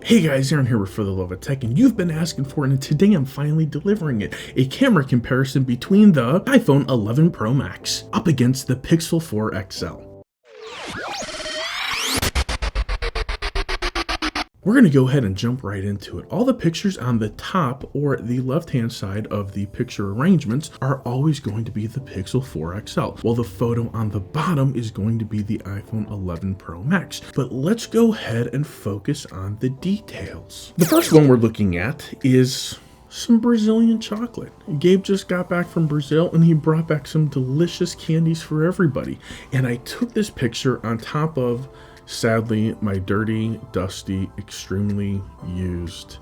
Hey guys, Aaron here with For the Love of Tech, and you've been asking for it, and today I'm finally delivering it. A camera comparison between the iPhone 11 Pro Max up against the Pixel 4 XL. We're going to go ahead and jump right into it. All the pictures on the top or the left-hand side of the picture arrangements are always going to be the Pixel 4 XL, while the photo on the bottom is going to be the iPhone 11 Pro Max. But let's go ahead and focus on the details. The first one we're looking at is some Brazilian chocolate. Gabe just got back from Brazil and he brought back some delicious candies for everybody. And I took this picture on top of, sadly, my dirty, dusty, extremely used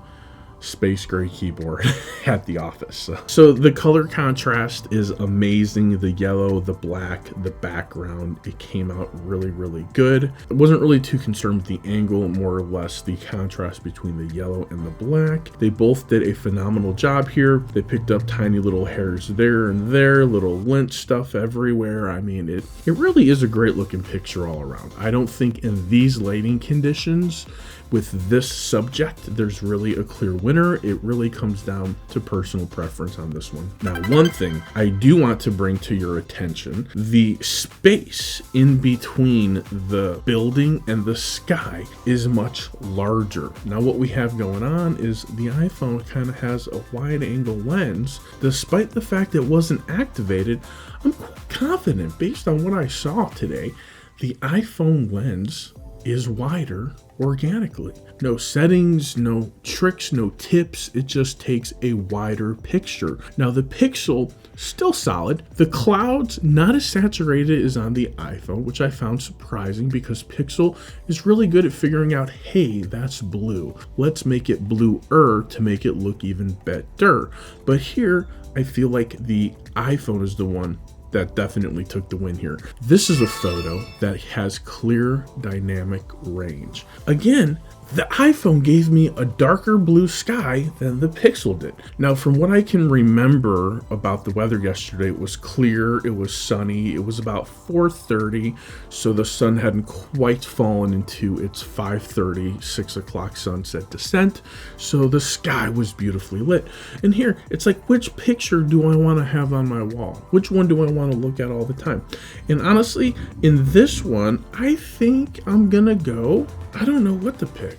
space gray keyboard at the office. So the color contrast is amazing. The yellow, the black, the background, it came out really, really good. I wasn't really too concerned with the angle, more or less the contrast between the yellow and the black. They both did a phenomenal job here. They picked up tiny little hairs there and there, little lint stuff everywhere. I mean, it really is a great looking picture all around. I don't think in these lighting conditions with this subject, there's really a clear winner. It really comes down to personal preference on this one. Now, one thing I do want to bring to your attention, the space in between the building and the sky is much larger. Now, what we have going on is the iPhone kind of has a wide angle lens. Despite the fact it wasn't activated, I'm quite confident based on what I saw today, the iPhone lens is wider organically. No settings, no tricks, no tips. It just takes a wider picture. Now the Pixel, still solid. The clouds, not as saturated as on the iPhone, which I found surprising because Pixel is really good at figuring out, hey, that's blue. Let's make it bluer to make it look even better. But here, I feel like the iPhone is the one that definitely took the win here. This is a photo that has clear dynamic range. Again, the iPhone gave me a darker blue sky than the Pixel did. Now, from what I can remember about the weather yesterday, it was clear, it was sunny, it was about 4:30, so the sun hadn't quite fallen into its 5:30, 6 o'clock sunset descent, so the sky was beautifully lit. And here, it's like, which picture do I want to have on my wall? Which one do I want to look at all the time? And honestly, in this one, I think I'm gonna go, I don't know what to pick.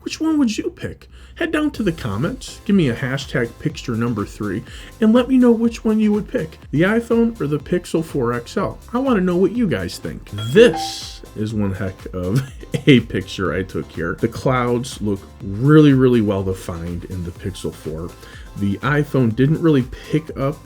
Which one would you pick? Head down to the comments, give me a hashtag picture number 3, and let me know which one you would pick, the iPhone or the Pixel 4 XL. I want to know what you guys think. This is one heck of a picture I took here. The clouds look really, really well defined in the Pixel 4. The iPhone didn't really pick up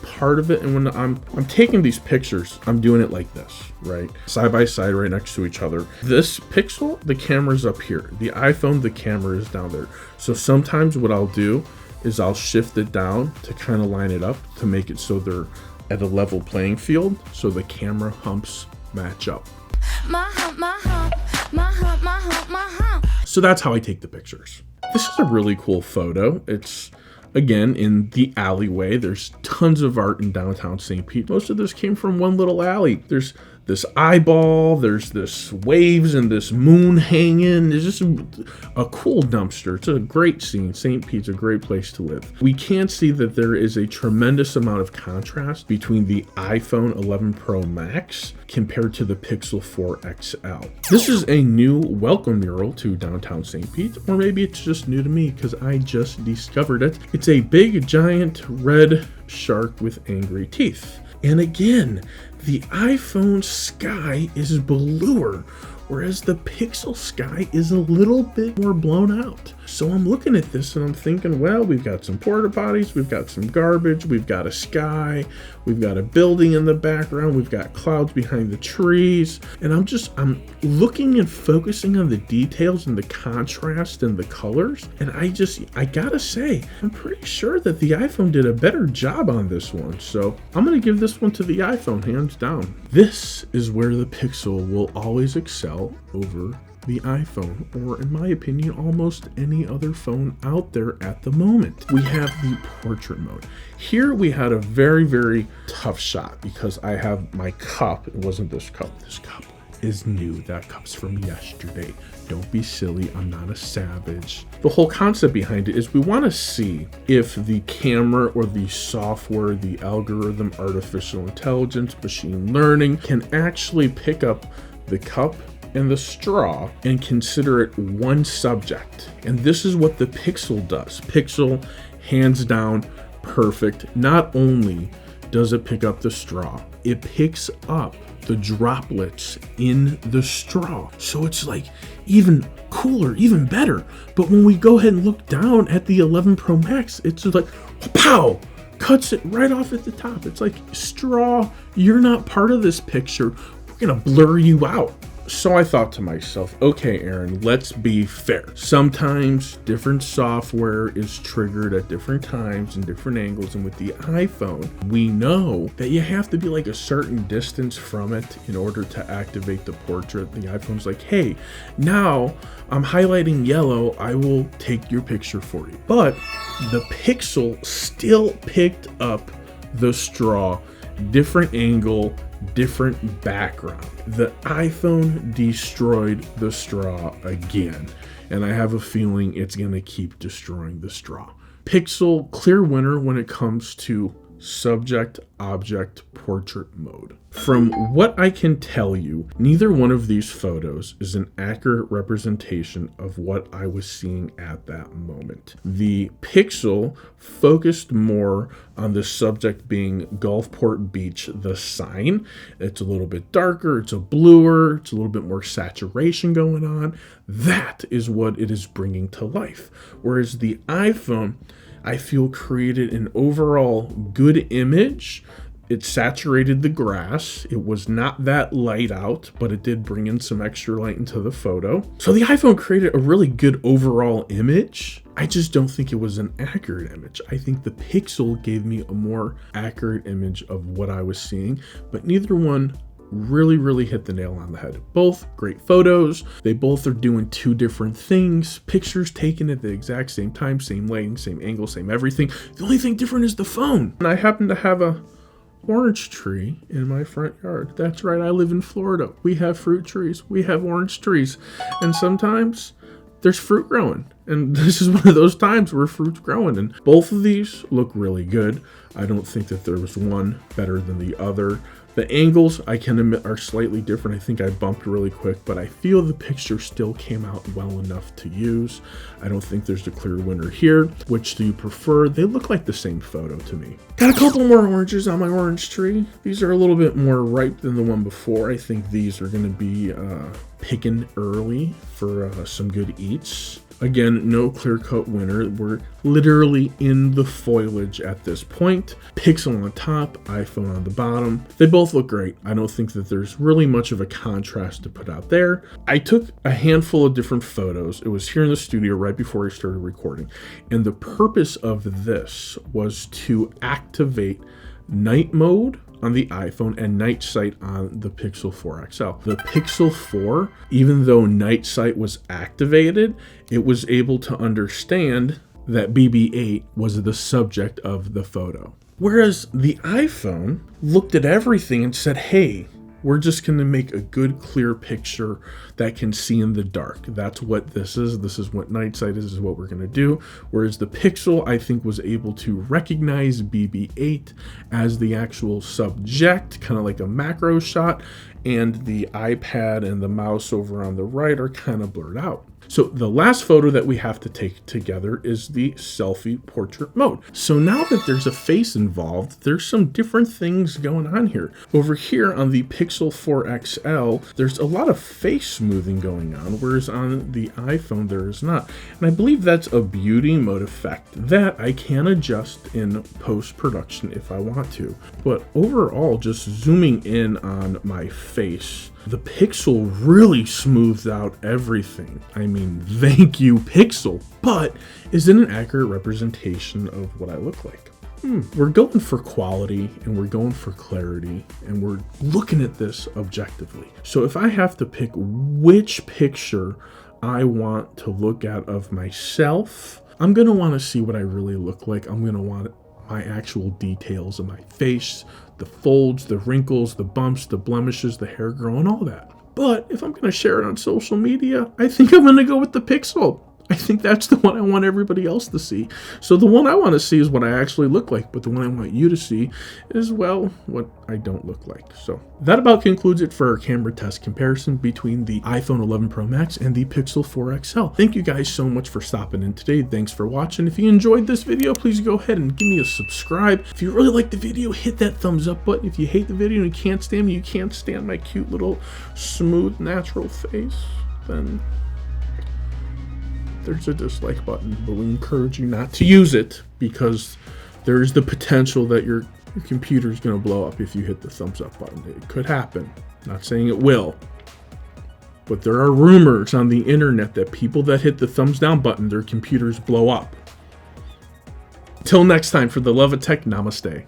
part of it, and when I'm taking these pictures, I'm doing it like this, right? Side by side, right next to each other. This Pixel, the camera's up here. The iPhone, the camera is down there. So sometimes what I'll do is I'll shift it down to kind of line it up to make it so they're at a level playing field, so the camera humps match up. My hump, my hump, my hump, my hump, my hump. So that's how I take the pictures. This is a really cool photo. It's again, in the alleyway. There's tons of art in downtown St. Pete. Most of this came from one little alley. There's this eyeball, there's this waves and this moon hanging. There's just a cool dumpster. It's a great scene. St. Pete's a great place to live. We can see that there is a tremendous amount of contrast between the iPhone 11 Pro Max compared to the Pixel 4 XL. This is a new welcome mural to downtown St. Pete, or maybe it's just new to me because I just discovered it. It's a big, giant red shark with angry teeth. And again, the iPhone sky is bluer, whereas the Pixel sky is a little bit more blown out. So I'm looking at this and I'm thinking, well, we've got some porta potties, we've got some garbage, we've got a sky, we've got a building in the background, we've got clouds behind the trees, and I'm looking and focusing on the details and the contrast and the colors, and I gotta say, I'm pretty sure that the iPhone did a better job on this one, so I'm gonna give this one to the iPhone, hands down. This is where the Pixel will always excel over the iPhone, or in my opinion, almost any other phone out there at the moment. We have the portrait mode. Here we had a very, very tough shot because I have my cup. It wasn't this cup. This cup is new. That comes from yesterday. Don't be silly. I'm not a savage. The whole concept behind it is we want to see if the camera or the software, the algorithm, artificial intelligence, machine learning can actually pick up the cup and the straw and consider it one subject. And this is what the Pixel does. Pixel, hands down, perfect. Not only does it pick up the straw, it picks up the droplets in the straw. So it's like even cooler, even better. But when we go ahead and look down at the 11 Pro Max, it's just like, pow! Cuts it right off at the top. It's like, straw, you're not part of this picture. We're gonna blur you out. So I thought to myself, okay, Aaron, let's be fair. Sometimes different software is triggered at different times and different angles. And with the iPhone, we know that you have to be like a certain distance from it in order to activate the portrait. The iPhone's like, hey, now I'm highlighting yellow. I will take your picture for you. But the Pixel still picked up the straw, different angle, different background. The iPhone destroyed the straw again, and I have a feeling it's going to keep destroying the straw. Pixel, clear winner when it comes to subject object portrait mode. From what I can tell you, neither one of these photos is an accurate representation of what I was seeing at that moment. The Pixel focused more on the subject being Gulfport Beach, the sign. It's a little bit darker, it's a bluer, it's a little bit more saturation going on. That is what it is bringing to life. Whereas the iPhone, I feel, created an overall good image. It saturated the grass. It was not that light out, but it did bring in some extra light into the photo. So the iPhone created a really good overall image. I just don't think it was an accurate image. I think the Pixel gave me a more accurate image of what I was seeing, but neither one really hit the nail on the head. Both great photos. They both are doing two different things. Pictures taken at the exact same time, same lighting, same angle, same everything. The only thing different is the phone. And I happen to have a orange tree in my front yard. That's right, I live in Florida. We have fruit trees. We have orange trees. And sometimes there's fruit growing. And this is one of those times where fruit's growing. And both of these look really good. I don't think that there was one better than the other. The angles, I can admit, are slightly different. I think I bumped really quick, but I feel the picture still came out well enough to use. I don't think there's a clear winner here. Which do you prefer? They look like the same photo to me. Got a couple more oranges on my orange tree. These are a little bit more ripe than the one before. I think these are going to be picking early for some good eats. Again, no clear-cut winner. We're literally in the foliage at this point. Pixel on top, iPhone on the bottom. They both look great. I don't think that there's really much of a contrast to put out there. I took a handful of different photos. It was here in the studio right before I started recording. And the purpose of this was to activate night mode on the iPhone and night sight on the Pixel 4 XL. The Pixel 4, even though night sight was activated, it was able to understand that BB-8 was the subject of the photo. Whereas the iPhone looked at everything and said, hey, we're just going to make a good, clear picture that can see in the dark. That's what this is. This is what night sight is what we're going to do. Whereas the Pixel, I think, was able to recognize BB-8 as the actual subject, kind of like a macro shot, and the iPad and the mouse over on the right are kind of blurred out. So the last photo that we have to take together is the selfie portrait mode. So now that there's a face involved, there's some different things going on here. Over here on the Pixel 4 XL, there's a lot of face smoothing going on, whereas on the iPhone there is not. And I believe that's a beauty mode effect that I can adjust in post-production if I want to. But overall, just zooming in on my face, the Pixel really smooths out everything. I mean, thank you, Pixel. But is it an accurate representation of what I look like? We're going for quality and we're going for clarity and we're looking at this objectively. So if I have to pick which picture I want to look at of myself, I'm going to want to see what I really look like. I'm going to want my actual details of my face, the folds, the wrinkles, the bumps, the blemishes, the hair growing, all that. But if I'm going to share it on social media, I think I'm going to go with the Pixel. I think that's the one I want everybody else to see. So the one I want to see is what I actually look like, but the one I want you to see is, well, what I don't look like. So that about concludes it for our camera test comparison between the iPhone 11 Pro Max and the Pixel 4 XL. Thank you guys so much for stopping in today. Thanks for watching. If you enjoyed this video, please go ahead and give me a subscribe. If you really like the video, hit that thumbs up button. If you hate the video and you can't stand me, you can't stand my cute little smooth natural face, then there's a dislike button, but we encourage you not to use it because there's the potential that your computer is going to blow up if you hit the thumbs up button. It could happen. Not saying it will, but there are rumors on the internet that people that hit the thumbs down button, their computers blow up. Till next time, for the love of tech, namaste.